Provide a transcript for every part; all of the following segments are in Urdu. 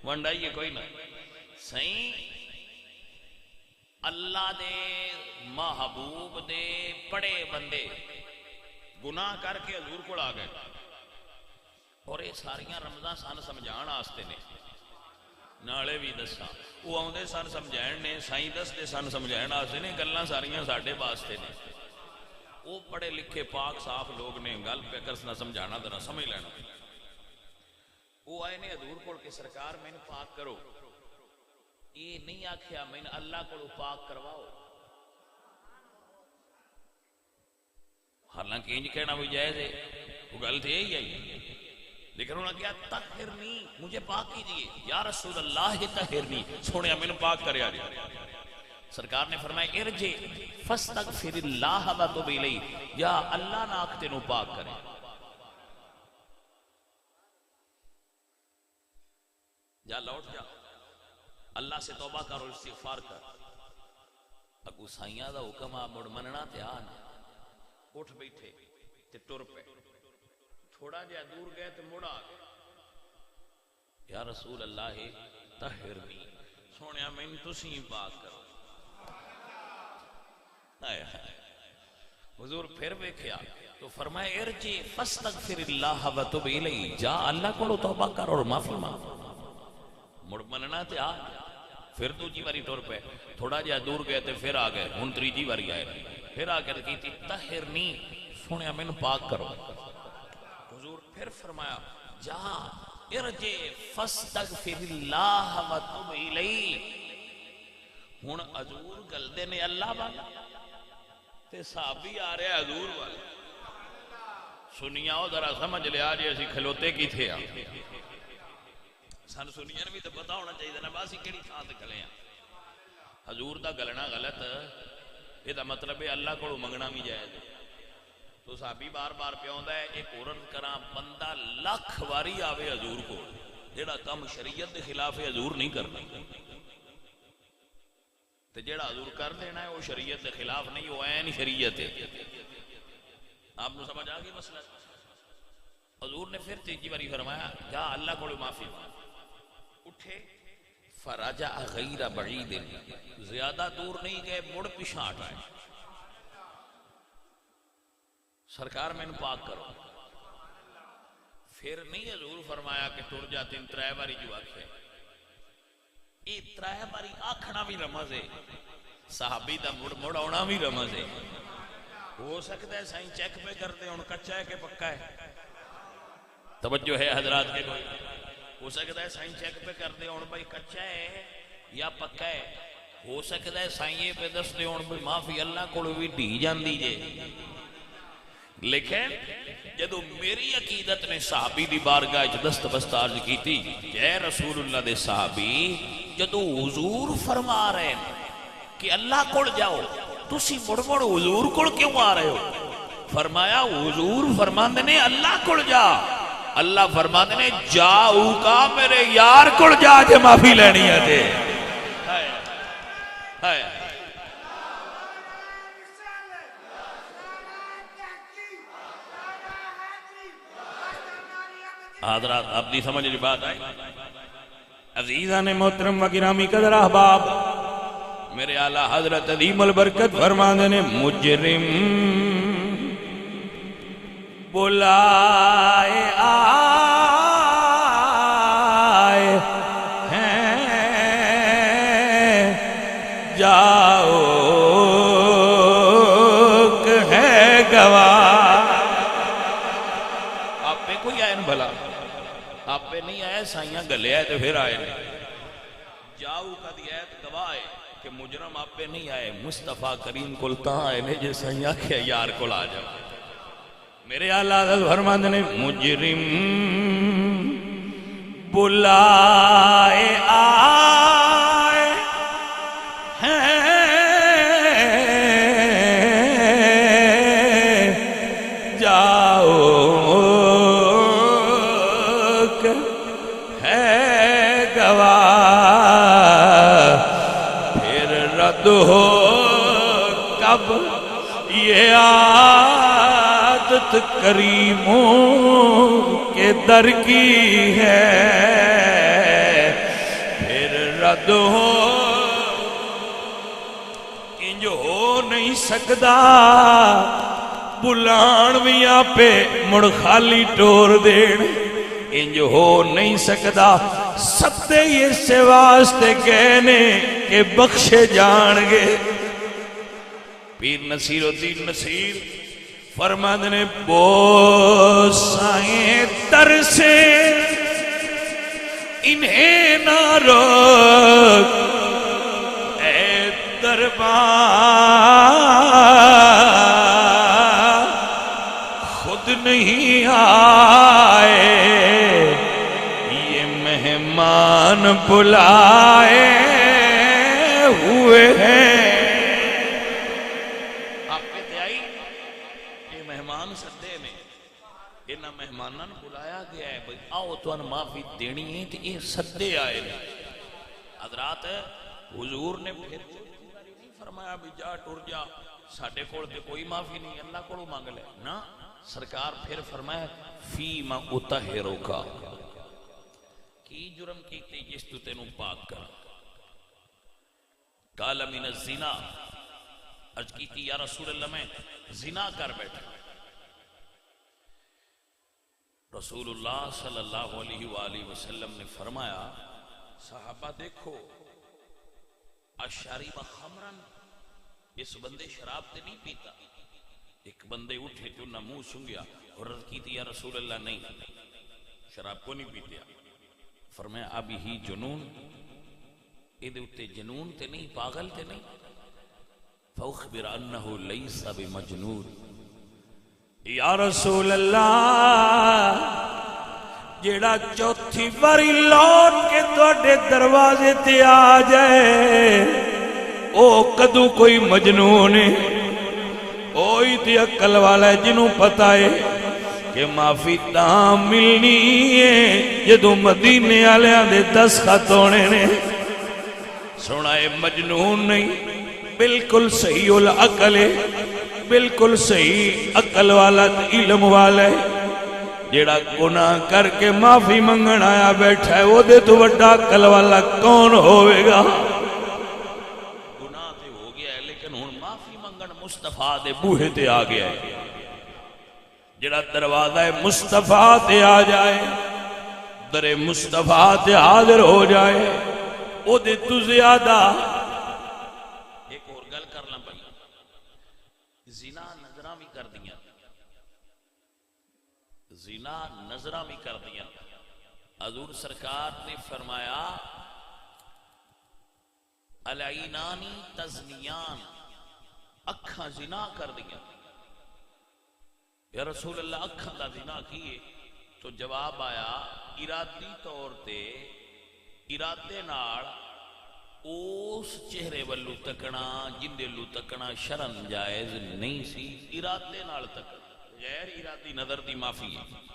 ونڈائیے کوئی نہ سائیں اللہ دے محبوب دے پڑے بندے گناہ کر کے حضور کو آ گئے اور یہ ساریاں رمضان سان سمجھان آستے نے نالے بھی دسا وہ آؤندے سن سمجھائن نے سائیں دستے سن سمجھائن آستے نے گلاں ساریاں ساڑھے واسطے نے وہ پڑھے لکھے پاک صاف لوگ نے گل پہ کرسنا سمجھانا ذرا سمجھ لینا وہ آئے نے حضور کو کہ سرکار میں پاک کرو یہ نہیں آکھیا میں اللہ کو پاک کرواؤ حالانکہ انج کہنا بھی جائز ہے وہ گل تھی یہی ہے لیکن انہوں نے کہا طہرنی مجھے پاک کیجئے یا رسول اللہ طہرنی سونے میں پاک کریا سرکار نے فرمایا ارجع فاستغفر اللہ وتوب الیہ یا اللہ ناک تینوں پاک کرے جا لوٹ جا اللہ سے توبہ کرو استغفار کر اگو سائیاں دا حکم آ مڑ مننا تے آ اٹھ بیٹھے تے ٹر پے تھوڑا جہا دور گئے تے مڑ آ گئے یا رسول اللہ طہرنی سونیا میں تسی پاک کرو حضور پھر ویکھیا تو فرمایا ارجع فاستغفر اللہ وتوب الیہ جا اللہ کو توبہ کر اور معافی مانگ مڑ مننا تے آ پھر دوجی واری ٹر پے تھوڑا جہا دور گئے تے پھر آ گئے ہن تیجی واری آئے پھر آ کے کیتی طہرنی سونیا مینوں پاک کرو حضور پھر فرمایا جا ارجع فاستغفر اللہ وتوب الیہ ہن حضور گلدے نے اللہ والا تے صحابی آ رہے حضور والا سنیاؤ ذرا سمجھ لیا جی اسی کھلوتے کی تھے سن سنیا بھی تو پتا ہونا چاہیے نا باسی کیڑی تھان تے گلے ہیں حضور دا گلنا غلط یہ دا مطلب ہے اللہ کو منگنا بھی جائز تو صحابی بار بار پہ ہوندا ہے ایک عورت کراں بندہ لاکھ واری آوے حضور کو جیڑا کم شریعت دے خلاف ہے حضور نہیں کرنا تے جیڑا حضور کر دینا ہے وہ شریعت دے خلاف نہیں وہ عین شریعت ہے آپ کو سمجھ آ گئی مسئلہ حضور نے پھر تیجی باری فرمایا جا اللہ کو معافی اٹھے فرجع غیر بعید زیادہ دور نہیں گئے مڑ پیچھے ہٹ آئے سرکار میں پاک کرو پھر نہیں حضور فرمایا کہ ٹر جا تین ترائے باری جو آکھے یہ ترائے باری آکھنا بھی رمز ہے صحابی دا مڑ مڑ آنا بھی رمز ہے ہو سکتا ہے سائیں چیک پہ کرتے ہیں ان کچا ہے کہ پکا ہے توجہ ہے حضرات کے کوئی ہو سکتا ہے سائیں چیک پہ کرتے ہیں ان بھائی کچا ہے یا پکا ہے ہو سکتا ہے سائیں پہ دس دے ان بھائی معافی اللہ کو بھی ڈھی جان دیجئے لیکن جدو میری عقیدت نے صحابی دی بارگاہ دست بستارج کی تھی اے رسول اللہ دے صحابی جدو حضور فرما رہے ہیں کہ اللہ کو جاؤ تسی مڑ مڑ حضور کو کیوں آ رہے ہو فرمایا حضور فرماندے نے اللہ کو جا اللہ فرماندے نے جاؤ کا میرے یار کو جا جے معافی لینی ہے جے حضرات اپنی سمجھ لی بات آئی عزیزان محترم و گرامی قدر احباب میرے اعلیٰ حضرت عظیم البرکت فرماندے نے مجرم بلائے آئے ہیں جاؤ ہے گواہ آپ پہ کوئی آئے نا بھلا آپ پہ نہیں آئے سائیاں گلے آئے تو پھر آئے نہیں جاؤ کا دی آیت گواہ ہے کہ مجرم آپ پہ نہیں آئے مصطفیٰ کریم کلتا آئے نے جے سائیاں کیا یار کل آ جاؤ میرے اعلیٰ حضرت فرماندے نے مجرم بلائے آئے ہیں جاؤ ہے گواہ پھر رد ہو کب یہ عادت کریموں کے در کی ہے حد ہو انج ہو نہیں سکدا بلان بھی آپے مڑ خالی ٹور دین انج ہو نہیں سکدا ستے اس واسطے کہنے کہ بخشے جان گے پیر نصیر الدین نصیر فرماتے نے بوسائیں ترسے انہیں نہ روک اے دربار خود نہیں آئے یہ مہمان بلائے ہوئے ہیں مہمانوں بلایا گیا ہے بھئی آؤ تو ان معافی دینی ہے تو یہ سدے آئے حضرات حضور نے پھر نہیں فرمایا بھی جا ٹر جا ساڑھے کول تے کوئی معافی نہیں اللہ کو مانگ لے نا سرکار پھر فرمایا فی ما اتہرو کا کی جرم کیتے جس تو تینوں پاک کر قال من الزنا عرض کیتی یا رسول اللہ میں زنا کر بیٹھا رسول اللہ صلی اللہ علیہ وآلہ وسلم نے فرمایا صحابہ دیکھو اشارب خمرن اس بندے شراب تے نہیں پیتا ایک بندے اٹھے جو نہ منہ سنگیا اور عرض کی تھی یا رسول اللہ نہیں شراب کو نہیں پیتے فرمایا ابھی ہی جنون ادھے اتے جنون تے نہیں پاگل تے نہیں فاخبر انہو لیسا بمجنون یا رسول اللہ جیڑا چوتھی باری لوٹ کے توڑے دروازے تے آ جائے او کدو کوئی مجنون ہے اوہی تے عقل والا ہے جنہوں پتہ ہے کہ معافی تاں ملنی ہے جدو مدینے آلیاں دے 10 خط ہونے نے سنائے مجنون نہیں بالکل صحیح العقل ہے بالکل صحیح عقل والا علم والا ہے جیڑا گناہ کر کے معافی منگن آیا بیٹھا ہے وہ دے تو بڑا عقل والا کون ہوئے گا گناہ تے ہو گیا ہے لیکن ہن معافی منگن مصطفیٰ دے بوہے تے آ گیا ہے جیڑا دروازہ مصطفیٰ تے آ جائے در مصطفیٰ تے حاضر ہو جائے وہ دے تو زیادہ ایک اور گل کر لیں بھائی زنا نظرہ بھی کر دیا زنا نظرہ بھی کر دیا حضور سرکار نے فرمایا العینانی تزنیان اکھاں زنا کر دیا یا رسول اللہ اکھاں دا زنا کیے تو جواب آیا ارادی طور تے ارادے نال اس چہرے والو تکنا جندے لو تکنا شرم جائز نہیں سی ارادے نال تکنا غیر ارادی نظر دی معافی ہے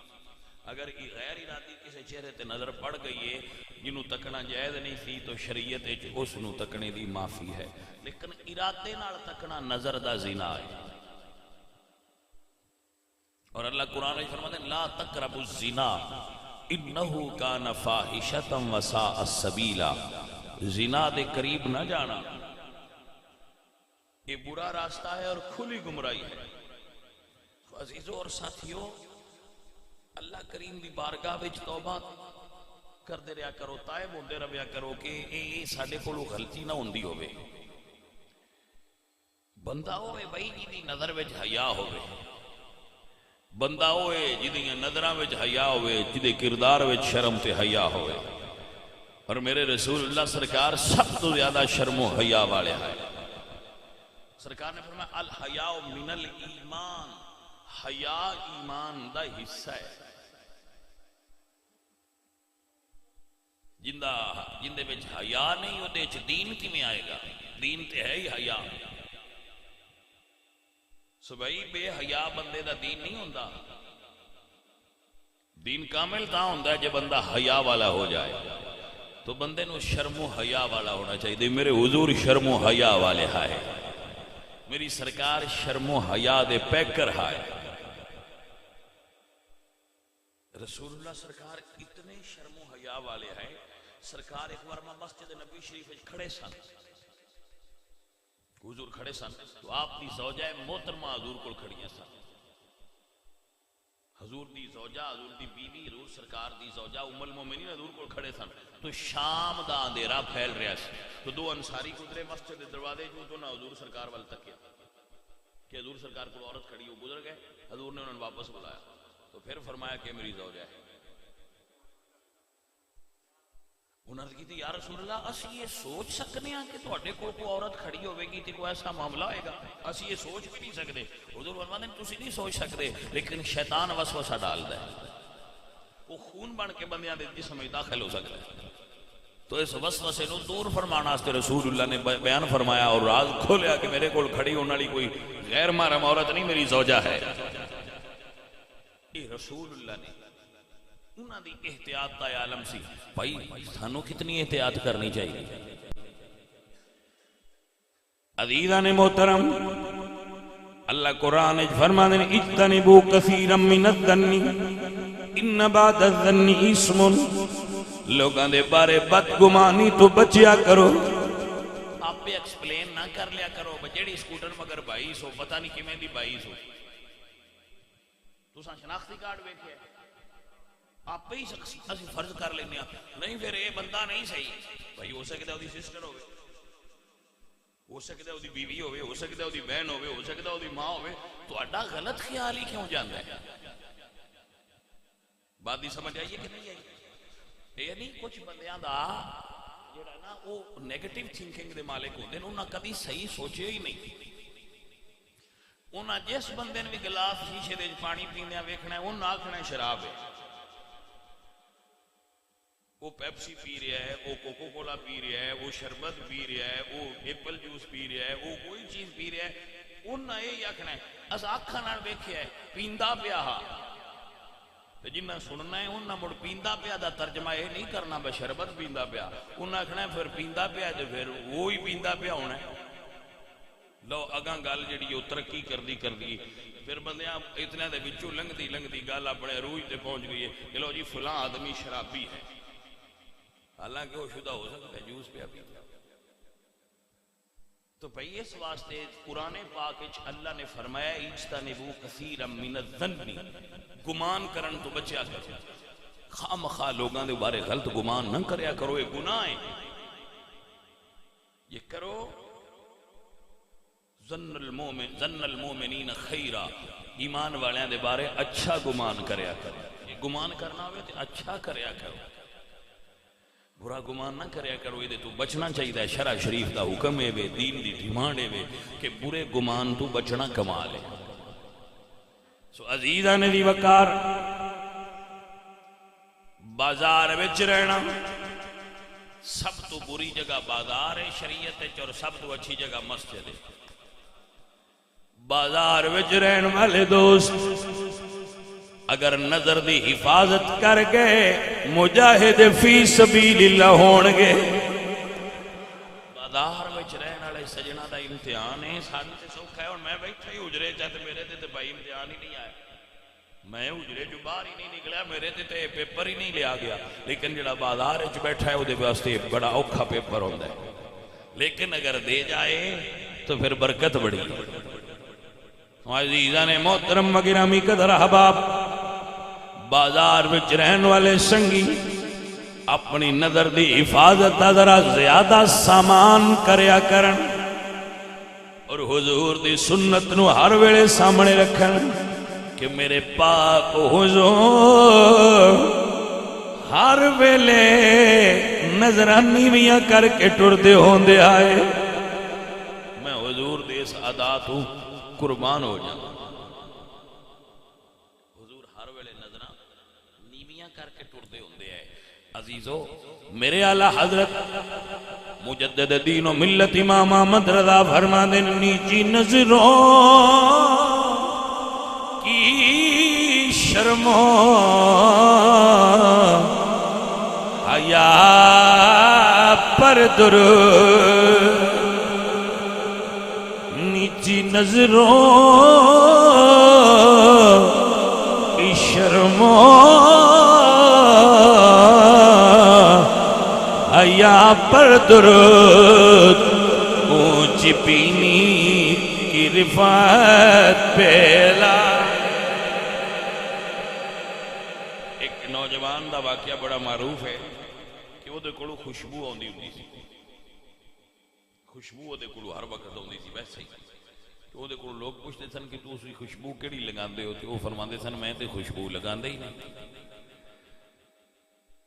اگر غیر ارادی کسی چہرے تے نظر پڑ گئی ہے جنہوں تکنا جائز نہیں سی تو شریعت اس نو تکنے دی معافی ہے لیکن ارادے نال تکنا نظر دا زنا ہے اور اللہ قرآن فرماتے ہیں لا تقربوا الزنا انہو کان فاحشۃ وساء سبیلا زنا دے قریب نہ جانا یہ برا راستہ ہے اور کھلی گمراہی ہے عزیزوں اور ساتھیوں اللہ کریم دی بارگاہ وچ توبہ کر دے رہا کرو تائب ہوندے رہیا کرو کہ اے ساڈے کولوں غلطی نہ ہوندی ہوے بندہ ہوئے بھائی جی دی نظر وچ حیا ہوئے بندہ ہوئے جدیاں نظراں وچ حیا ہوئے جدے کردار وچ شرم تے حیا ہوئے اور میرے رسول اللہ سرکار سب تو زیادہ شرم و حیا والے ہیں سرکار نے فرمایا الحیاء من الایمان حیا ایمان دا حصہ ہے جندے وچ حیا نہیں وہ دے وچ دین کیویں آئے گا دین تے ہے ہی حیا سبئی بے حیا بندے دا دین نہیں ہوندا دین کامل تاں ہوندا ہے جے بندہ حیا والا ہو جائے تو بندے نو شرم و حیا والا ہونا چاہیے میرے حضور شرم و حیا والے ہائے میری سرکار شرم و حیا دے پیکر ہائے رسول اللہ سرکار اتنے شرم و حیا والے ہیں سرکار ایک بار مسجد نبی شریف کھڑے سن، حضور کھڑے سن تو آپ دی زوجہ محترمہ حضور کو کھڑیاں سن، حضور دی زوجہ، حضور دی بیوی، حضور سرکار دی زوجہ ام المومنین حضور کو کھڑے سن تو شام دا اندھیرا پھیل رہا سی تو دو انصاری گزرے مسجد دے دروازے جو نہ حضور سرکار وال تکیا کہ حضور سرکار کو عورت کھڑی ہو، گزر گئے، حضور نے انہوں نے واپس بلایا تو پھر فرمایا کہ میری زوجہ ہے۔ انہوں نے کہا یا رسول اللہ اسی یہ سوچ سکنے ہیں کہ تواڈے کول کوئی عورت کھڑی ہوے گی تے کوئی ایسا معاملہ ہوئے گا، اسی یہ سوچ بھی نہیں سکتے۔ حضور فرماتے ہیں تسی نہیں سوچ سکتے لیکن شیطان وسوسہ ڈالدا ہے، وہ خون بن کے بندیاں دے جسم میں داخل ہو سکتا ہے۔ تو اس وسوسے نو دور فرمانا واسطے رسول اللہ نے بیان فرمایا اور راز کھولیا کہ میرے کول کھڑی ہونے والی کوئی غیر محرم عورت نہیں، میری زوجہ ہے۔ یہ رسول اللہ نے انہاں دی احتیاط دا عالم سی۔ بھائی سانو کتنی احتیاط کرنی چاہیے؟ عزیزان محترم، اللہ قرآن فرماتے ہیں اجتنبوا کثیرا من الظن ان بعد الظن اسم، لوگاں دے بارے بدگمانی تو بچیا کرو۔ آپ پہ ایکسپلین نہ کر لیا کرو جیڑی سکوٹر مگر 22 ہو، پتہ نہیں کیویں دی 22 ہو، تساں شناختی کارڈ ویکھیا آپ ہی اسی فرض کر لینے نہیں، پھر یہ بندہ نہیں صحیح۔ بھائی ہو سکتا ہے سسٹر ہوئے، ہو سکتا ہے بیوی ہوئے، ہو سکتا ہے بہن ہوئے، ہو سکتا ہے ماں ہوئے، تو اڈا غلط خیال ہی کیوں جانا ہے؟ بات ہی سمجھ آئیے کہ نہیں آئی؟ یہ نہیں کچھ بندیاں دا جڑا نا وہ نیگیٹو تھنکنگ دے مالک ہوندے انہاں کبھی صحیح سوچے ہی نہیں۔ انہاں جس بندے نے بھی گلاس شیشے دے پانی پیندیاں ویکھنا ہے انہاں آکھنا شراب ہے، وہ پیپسی پی رہا ہے، وہ کوکو کولا پی رہا ہے، وہ شربت پی رہا ہے، وہ ایپل جوس پی رہا ہے، وہ کوئی چیز پی رہا ہے، انہاں یہی آکھنا ہے اس آکھاں نال ویکھیا ہے پیندا پیا ہا، تے جنہ سننا ہے انہاں مڑ پیندا پیا دا ترجمہ یہ نہیں کرنا بس شربت پیندا پیا، انہاں آکھنا ہے پھر پیندا پیا تے پھر وہی پیندا پیا ہونا ہے۔ لو اگاں گل جڑی وہ ترقی کردی پھر بندیاں اتنے دے وچوں لنگدی گل اپنے روح تے پہنچ گئی ہے کہ لو جی فلاں آدمی شرابی ہے، حالانکہ وہ شدہ ہو سکتا ہے جوس پیا پی۔ تو بھئی اس واسطے قرآن پاک اللہ نے فرمایا اجتنبوا کثیرا من الظن، گمان کرن تو بچیا کرو، خواہ مخواہ لوگاں دے بارے غلط گمان نہ کریا کرو، یہ گناہ ہے۔ یہ کرو ظن المومنین خیرا، ایمان والیاں دے بارے اچھا گمان کریا کرو، یہ گمان کرنا ہوئے تو اچھا کریا کرو، برا گمان نہ کریا کرو، یہ تو بچنا چاہیے۔ شرع شریف دا حکم ہے وے، دین دی ڈیمانڈ ہے وے کہ برے گمان تو بچنا کمال ہے۔ سو عزیزان دی وقار، بازار وچ رہنا سب تو بری جگہ بازار ہے شریعت اور سب تو اچھی جگہ مسجد ہے۔ بازار وچ رہن والے دوست اگر نظر دی حفاظت کر گئے مجاہد فی سبیل اللہ ہون گے۔ بازار وچ رہن والے سجنا دا امتحان ہے، سانو تے سوکھا ہے، اور میں بیٹھا ہی اجرے چاہتے میرے تے بھائی امتحان ہی نہیں آیا، میں اجرے جو باہر ہی نہیں نکلا، میرے تے پیپر ہی نہیں لیا گیا، لیکن جڑا بازار وچ بیٹھا ہے وہ دے واسطے بڑا اوکھا پیپر ہوندا ہے، لیکن اگر دے جائے تو پھر برکت بڑی۔ عزیزان محترم و گرامی قدر احباب، بازار وچ رہن والے سنگی اپنی نظر دی حفاظت ذرا زیادہ سامان کریا کرن اور حضور دی سنت نو ہر ویلے سامنے رکھن کہ میرے پاک حضور ہر ویلے نظرہ نیویاں کر کے ٹردے ہوندے آئے، میں حضور دے اس ادا تو قربان ہو جانا۔ حضور ہر ویلے نظرہ نیویاں کر کے ٹردے ہوندے آئے۔ عزیزو میرے اعلیٰ حضرت مجدد دین و ملت امام احمد رضا فرما دیں نیچی نظروں کی شرموں حیا پر درود، نیچی نظروں کی شرموں یا پر درود اونچی پینی کی رفعت پہلا. ایک نوجوان دا واقعہ بڑا معروف ہے کہ وہ دے کولو خوشبو آندی ہوندی سی. خوشبو دے کولو ہر وقت آندی سی. ویسے ہی تو وہ دے کولو لوگ پوچھتے سن کہ تو اسی خوشبو کیڑی لگاندے ہو؟ تو وہ فرماندے سن میں تے خوشبو لگاندے ہی نہیں.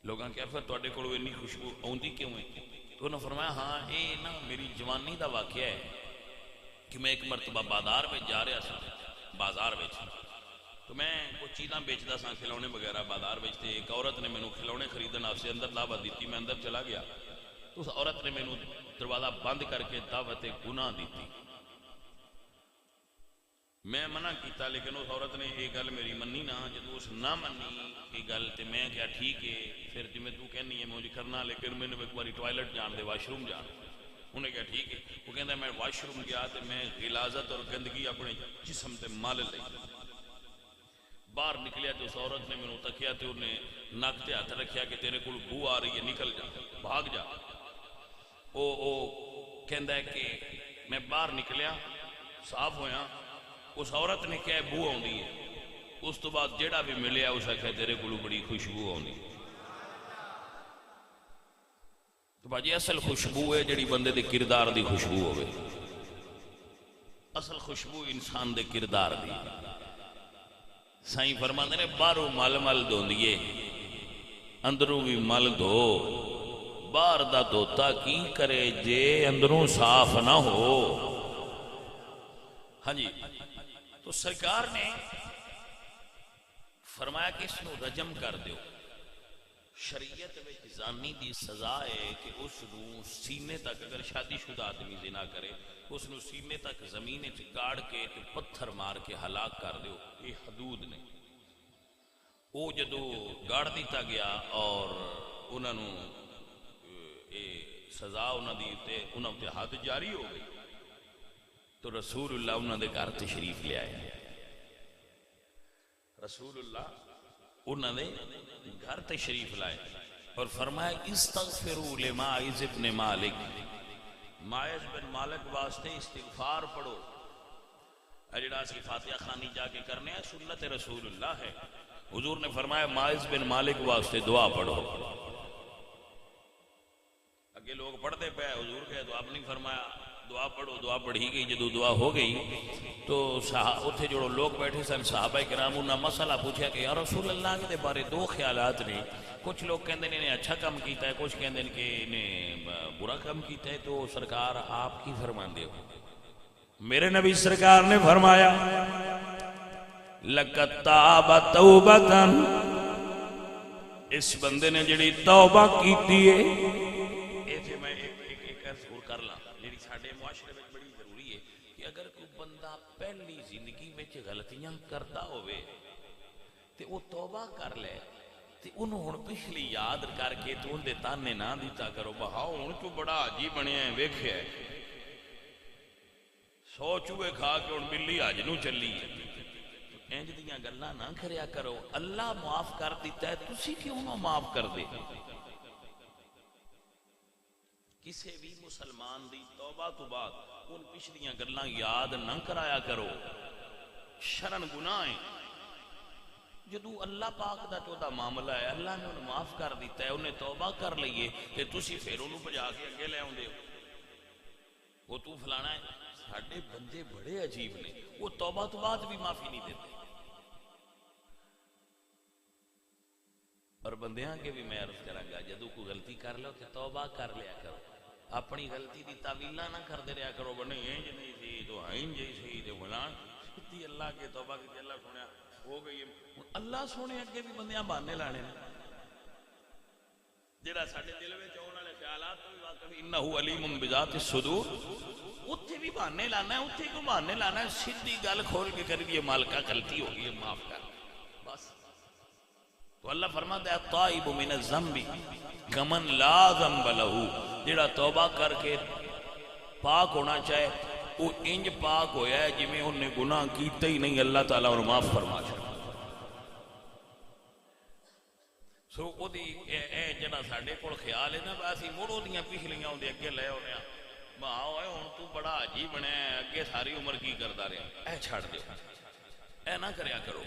لوگاں کیا پھر تواڈے کولو اتنی خوشبو آندی کیوں ہے؟ تو انہوں نے فرمایا ہاں یہ نا میری جوانی دا واقعہ ہے کہ میں ایک مرتبہ بازار میں جا رہا سا. بازار میں تو میں کچھ چیزاں بیچتا سا کھلونے وغیرہ بازار بیچتے. ایک عورت نے مینوں کھلونے خریدن واسطے اندر دعوت دیتی. میں اندر چلا گیا تو اس عورت نے مینوں دروازہ بند کر کے دعوت گناہ دیتی. میں منع کیتا لیکن اس عورت نے یہ گل میری منی نہ. جدو اس نہ منی یہ گل تو میں کیا ٹھیک ہے پھر جی میں تو کہنی ہے مجھے کرنا لیکن میں نے ایک باری ٹوائلٹ جان دے واش روم جان. انہیں کہا ٹھیک ہے. وہ کہتا ہے میں واش روم گیا تو میں غلاظت اور گندگی اپنے جسم تے مال لئی. باہر نکلیا تو اس عورت نے مینوں تکیا تو انہیں نک تے ہاتھ رکھیا کہ تیرے کول بو آ رہی ہے نکل جا بھاگ جا. او کہندا ہے کہ میں باہر نکلیا صاف ہویا. اس عورت نے کہا بو آندی ہے. اس تو بعد جیڑا بھی ملیا اس آخیا تیرے کولو بڑی خوشبو آندی. تو باجی اصل خوشبو ہے جڑی بندے دے کردار دی خوشبو ہوئے. اصل خوشبو انسان دے کردار دی. سائیں فرماندے نے باہروں مل مل دھوندیے اندروں بھی مل دھو. باہر دا دھوتا کی کرے جے اندروں صاف نہ ہو. ہاں جی. تو سرکار نے فرمایا کہ اس نو رجم کر دیو. شریعت میں زانی دی سزا ہے کہ اس نو سینے تک اگر شادی شدہ آدمی زنا کرے اس نو سینے تک زمین گاڑ کے پتھر مار کے ہلاک کر دیو. یہ حدود نے. وہ جدو گاڑ دیتا گیا اور انہوں نے سزا انہوں نے حد جاری ہو گئی تو رسول اللہ انہوں نے گھر تشریف لے آئے. رسول اللہ انہوں نے گھر تشریف لائے اور فرمایا استغفروا لماعز ابن مالک. ماعز بن مالک واسطے استغفار پڑھو. جڑا سی فاتحہ خانی جا کے کرنے ہیں سنت رسول اللہ ہے. حضور نے فرمایا ماعز بن مالک واسطے دعا پڑھو. اگے لوگ پڑھتے پے حضور کہے تو آپ نہیں فرمایا دعا پڑھو. دعا پڑھی گئی. جدو دعا ہو گئی تو اتنے جو لوگ بیٹھے سن صحابہ کرام انہوں نے مسئلہ پوچھا کہ یا رسول اللہ کے بارے دو خیالات نے. کچھ لوگ کہندے نے انہیں اچھا کام کیتا ہے کچھ کہندے کہ انہیں برا کام کیتا ہے. تو سرکار آپ کی فرماندے ہو؟ میرے نبی سرکار نے فرمایا لَقَدْ تَابَ تَوْبَةً. اس بندے نے جڑی توبہ کیتی ہے ایسے میں ایک ضرور کر لاں جڑی ساڈے معاشرے میں بڑی ضروری ہے کہ اگر کوئی بندہ پہلی زندگی میں غلطیاں کرتا ہوئے تے وہ توبہ کر لے تے انہوں ہن پچھلی یاد کر کے تو ان دے تانے نہ دیتا کرو. بہاؤ ہن تو بڑا عجیب بنیا ہے ویکھیا ہے 100 چوہے کھا کے ہن بلی حج نو چلی ہے. انج دیاں گلاں نہ کریا کرو. اللہ معاف کر دیتا ہے تسی کیوں نہ معاف کر دے. کسی بھی مسلمان دی توبہ تو بعد ان پچھلیاں گلاں یاد نہ کرایا کرو. شرن گناہ ہے. جدو اللہ پاک دا تو دا معاملہ ہے اللہ نے انہیں معاف کر دیتا ہے انہیں توبہ کر لئیے کہ تسی پھر انہوں بجا کے اگے لے آؤں دے ہو. وہ تو فلانا ہے. ساڑھے بندے بڑے عجیب نے. وہ توبہ تو بعد بھی معافی نہیں دیتے. اور بندیاں کے بھی میں عرض کروں گا جدو کوئی غلطی کر لو کہ توبہ کر لیا کرو. اپنی غلطی دی تعویلہ نہ کر دے رہا کرو. بنے اینج نہیں سی تو اینج سی تو فلان اتنی اللہ کے توبہ کی اللہ سنیا ہو گئی. اللہ سونے اگے بھی بندیاں بہانے لانے جڑا ساڈے دل وچ آਉਣ والے خیالات بھی واقعی انہ علیم بذات الصدور اتنے بھی بہانے لانا ہے. اتنے کو بہانے لانا ہے. سیدھی گل کھول کے کر دیے مالکا غلطی ہو گئی ہے معاف کر بس. تو اللہ فرماتا ہے الطائب من الذنب کمن لا ذنب لہ. جڑا توبہ کر کے پاک ہونا چاہے وہ انج پاک ہویا ہے جی میں انہیں گناہ کیتے ہی نہیں اللہ تعالیٰ اور معاف فرما چاہے. سو وہ جڑا ساڈے کول خیال ہے نا اسی مڑ وہ پچھلیاں اندر اگے لے آنے ماں ہوئے ہوں تو بڑا حاجی بنیا اگے ساری عمر کی کرتا رہا اے چھڑ دیو اے نہ کریا کرو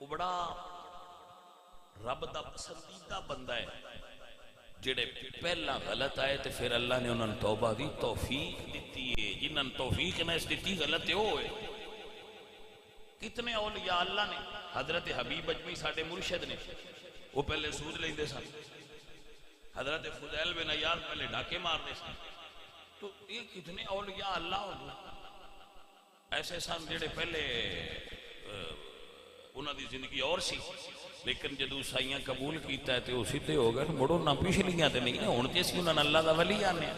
وہ بڑا رب دا پسندیدہ بندہ ہے جڑے پہلا غلط آئے تو پھر اللہ نے انہوں نے توبہ دی توفیق دیتی ہے جنہوں نے توفیق نہ اس دیتی غلط ہے ہوئے کتنے اولیاء اللہ نے حضرت حبیب اجمی ساڑھے مرشد نے وہ پہلے سود لیں دے سن حضرت فضیل بن عیاض پہلے ڈاکے مار دے سن تو یہ کتنے اولیاء اللہ ایسے سن جڑے پہلے انہوں دی زندگی اور سی لیکن جدو سائیاں قبول کیتا ہے تو اسی تے ہو گئے مڑو نہ پچھلیاں تے نہیں ہوں تے اسی انہوں نے اللہ دا ولی آنے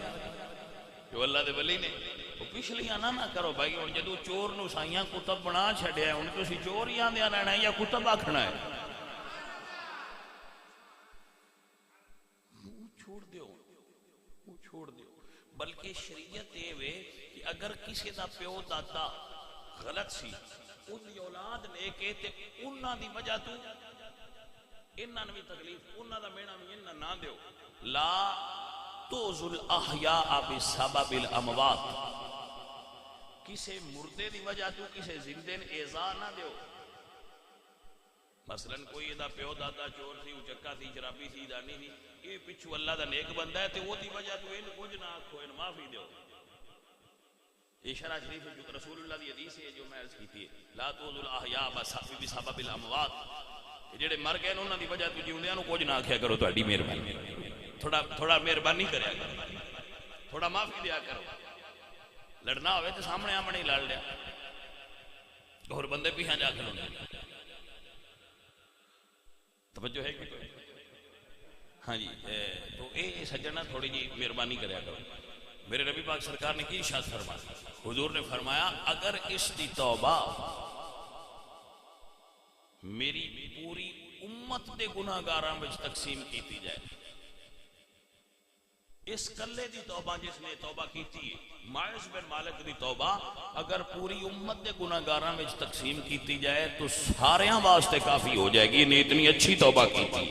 جو اللہ دے ولی نے وہ پچھلیاں نہ کرو بھائی ہوں جدو چور نو سائیاں کتب بنا چھڑیا ہے ہوں تو اسی چور ہی آندیا رہنا ہے یا کتب آکھنا ہے چھوڑ دیو بلکہ شریعت یہ وے کہ اگر کسی دا پیو دادا غلط سی ان دی اولاد لے کے تے انہاں دی وجہ تو انہاں بھی تکلیف انہاں دا مینا بھی انہاں نہ دیو لا توذ الاحیاء بسبب الاموات کسے مردے دی وجہ تو کسے زندے نے ایذا نہ دیو مثلا کوئی دا پیو دادا چور سی اچکا سی شرابی سی دانی سی یہ پچھو اللہ دا نیک بندہ ہے تے وہ دی وجہ تو ان کچھ نہ آکھو ان معافی دیو یہ شرح شریف ہے جو رسول اللہ دی حدیث ہے جو میں عرض کی تھی لا توذ الاحیاء بسبب الاموات جڑے مر گئے انہاں دی وجہ تو جیوندیاں نو کچھ نہ آکھیا کرو تہاڈی مہربانی تھوڑا مہربانی کریا کرو تھوڑا معافی دیا کرو لڑنا ہوئے تو سامنے آمنے ہی لڑ لیا اور بندے پیچھے جا کے لوندے توجہ ہے کہ ہاں جی تو اے سجنا تھوڑی جی مہربانی کریا کرو میرے نبی پاک سرکار نے کی ارشاد فرمایا حضور نے فرمایا اگر اس دی توبہ میری پوری امت دے گناہگاراں وچ تقسیم کیتی جائے اس کلے دی توبہ جس نے توبہ کیتی ہے ماعز بن مالک دی توبہ اگر پوری امت دے گناہگاراں وچ تقسیم کیتی جائے تو ساریاں واسطے کافی ہو جائے گی نے اتنی اچھی توبہ کیتی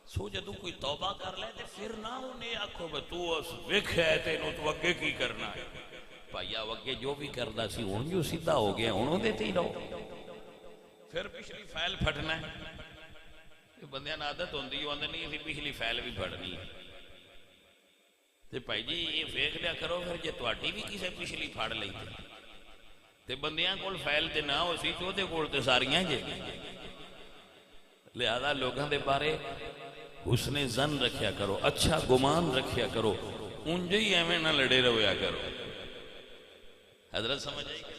سو جدو کوئی توبہ کر لے تے پھر نہ انہیں آکھو بے تو ویکھیا ہے تے تو اگے کی کرنا ہے بھائیا اگے جو بھی کردا سی ہن جو سیدھا ہو گیا ہن اودے تے ہی رہو پھر پچھلی فائل پھٹنا ہے بندیاں نے عادت ہوندی ہے اندر نہیں پچھلی فائل بھی پھڑنی تے بھائی جی یہ ویکھ لیا کرو پھر جے تہاڈی بھی کسے پچھلی پھڑ لئی تے بندیاں کول فائل تے نہ ہو سی تے اودے کول تے ساریاں جے لہذا لوگاں دے بارے حسن ظن رکھیا کرو اچھا گمان رکھیا کرو انجے ہی ایویں نہ لڑے رہیا کرو حضرت سمجھ آئی کہ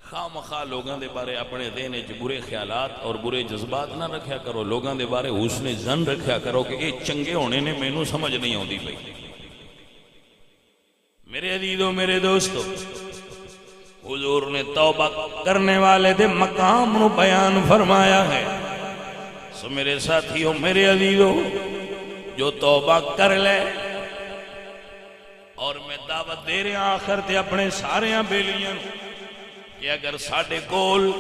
خواہ مخواہ لوگاں دے بارے اپنے ذہن وچ برے خیالات اور برے جذبات نہ رکھیا کرو لوگاں دے بارے حسن ظن رکھیا کرو کہ یہ چنگے ہونے نے مینوں سمجھ نہیں آندی پئی میرے عزیزو میرے دوستو حضور نے توبہ کرنے والے دے مقام نو بیان فرمایا ہے سو میرے ساتھیوں میرے عزیزو جو توبہ کر لے اور میں دعوت دے رہے ہیں آخر تے اپنے سارے بیلیاں کہ اگر ساڑھے کول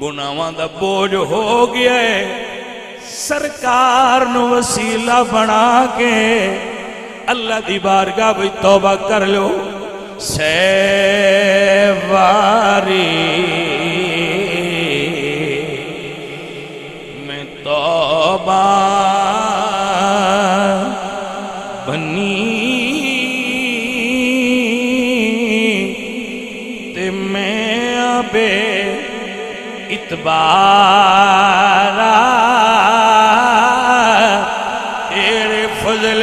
گناہاں دا بوجھ ہو گیا ہے سرکار نو وسیلہ بنا کے اللہ دی بارگاہ بھی توبہ کر لو سیواری میں توبہ بنی تے میں ابے اتبارا تیرے فضل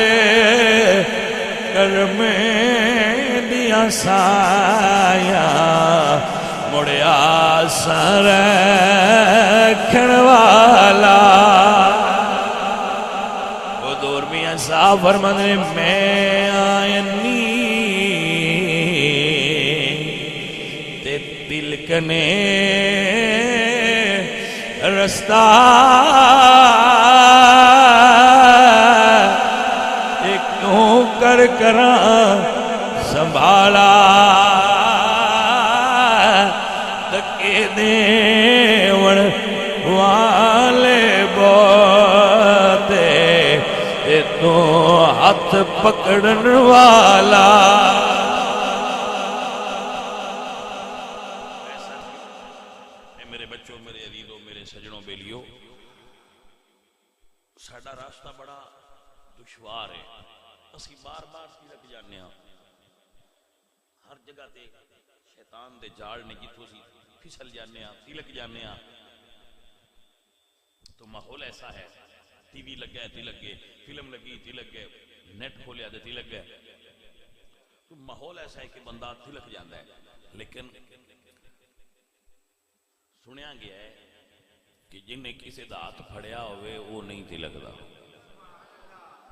کرم دیا سایا مڑیا سر کھڑوالا وہ دور میاں صاحب فرماتے ہیں میں آئینی تے دل کنے رستہ کیوں کر کراں سنبھالا دکے دیوڑ تو ہاتھ پکڑن والا میرے بچوں، میرے عزیزوں، میرے سجنوں، بیلیوں، ساڈا راستہ بڑا دشوار ہے، اسی بار بار تلک جانے ہاں، ہر جگہ تے شیطان دے جال نے جتوں سی پھسل جانے ہاں، تلک جانے ہاں۔ تو ماحول ایسا ہے، ٹی وی لگ گئے تلک گئے، فلم لگی تلک گئے، نیٹ کھولیا تے تلک گئے، تو ماحول ایسا ہے کہ بندہ تلک جاندہ ہے۔ لیکن سنیا گیا ہے کہ جن نے کسی دا ہاتھ پھڑیا ہوئے وہ نہیں تلکدا،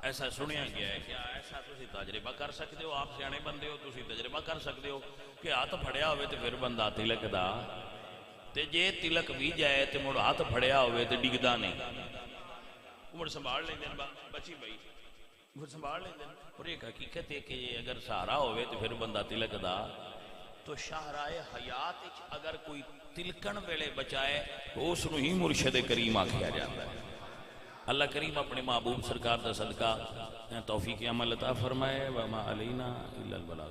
ایسا سنیا گیا ہے۔ کیا ایسا تسی تجربہ کر سکتے ہو؟ آپ سیانے بندے ہو، تسی تجربہ کر سکتے ہو کہ ہاتھ پھڑیا ہوئے تے پھر بندہ تلکدا، تے جے تلک بھی جائے تے مڑ ہاتھ پھڑیا ہوئے تے ڈگدا نہیں، مڑ سنبھال لیں دن بچی بھائی، مڑ سنبھال لیں دن۔ اور ایک حقیقت ہے کہ اگر سہارا ہوئے تے پھر بندہ تلکدا، تو شاہراہ حیات اگر کوئی تلکن ویلے بچائے تو اس نو ہی مرشد کریم آکھیا جاتا ہے۔ اللہ کریم اپنے محبوب سرکار دا صدقہ توفیق عمل عطا فرمائے، وما علینا الا البلاغ۔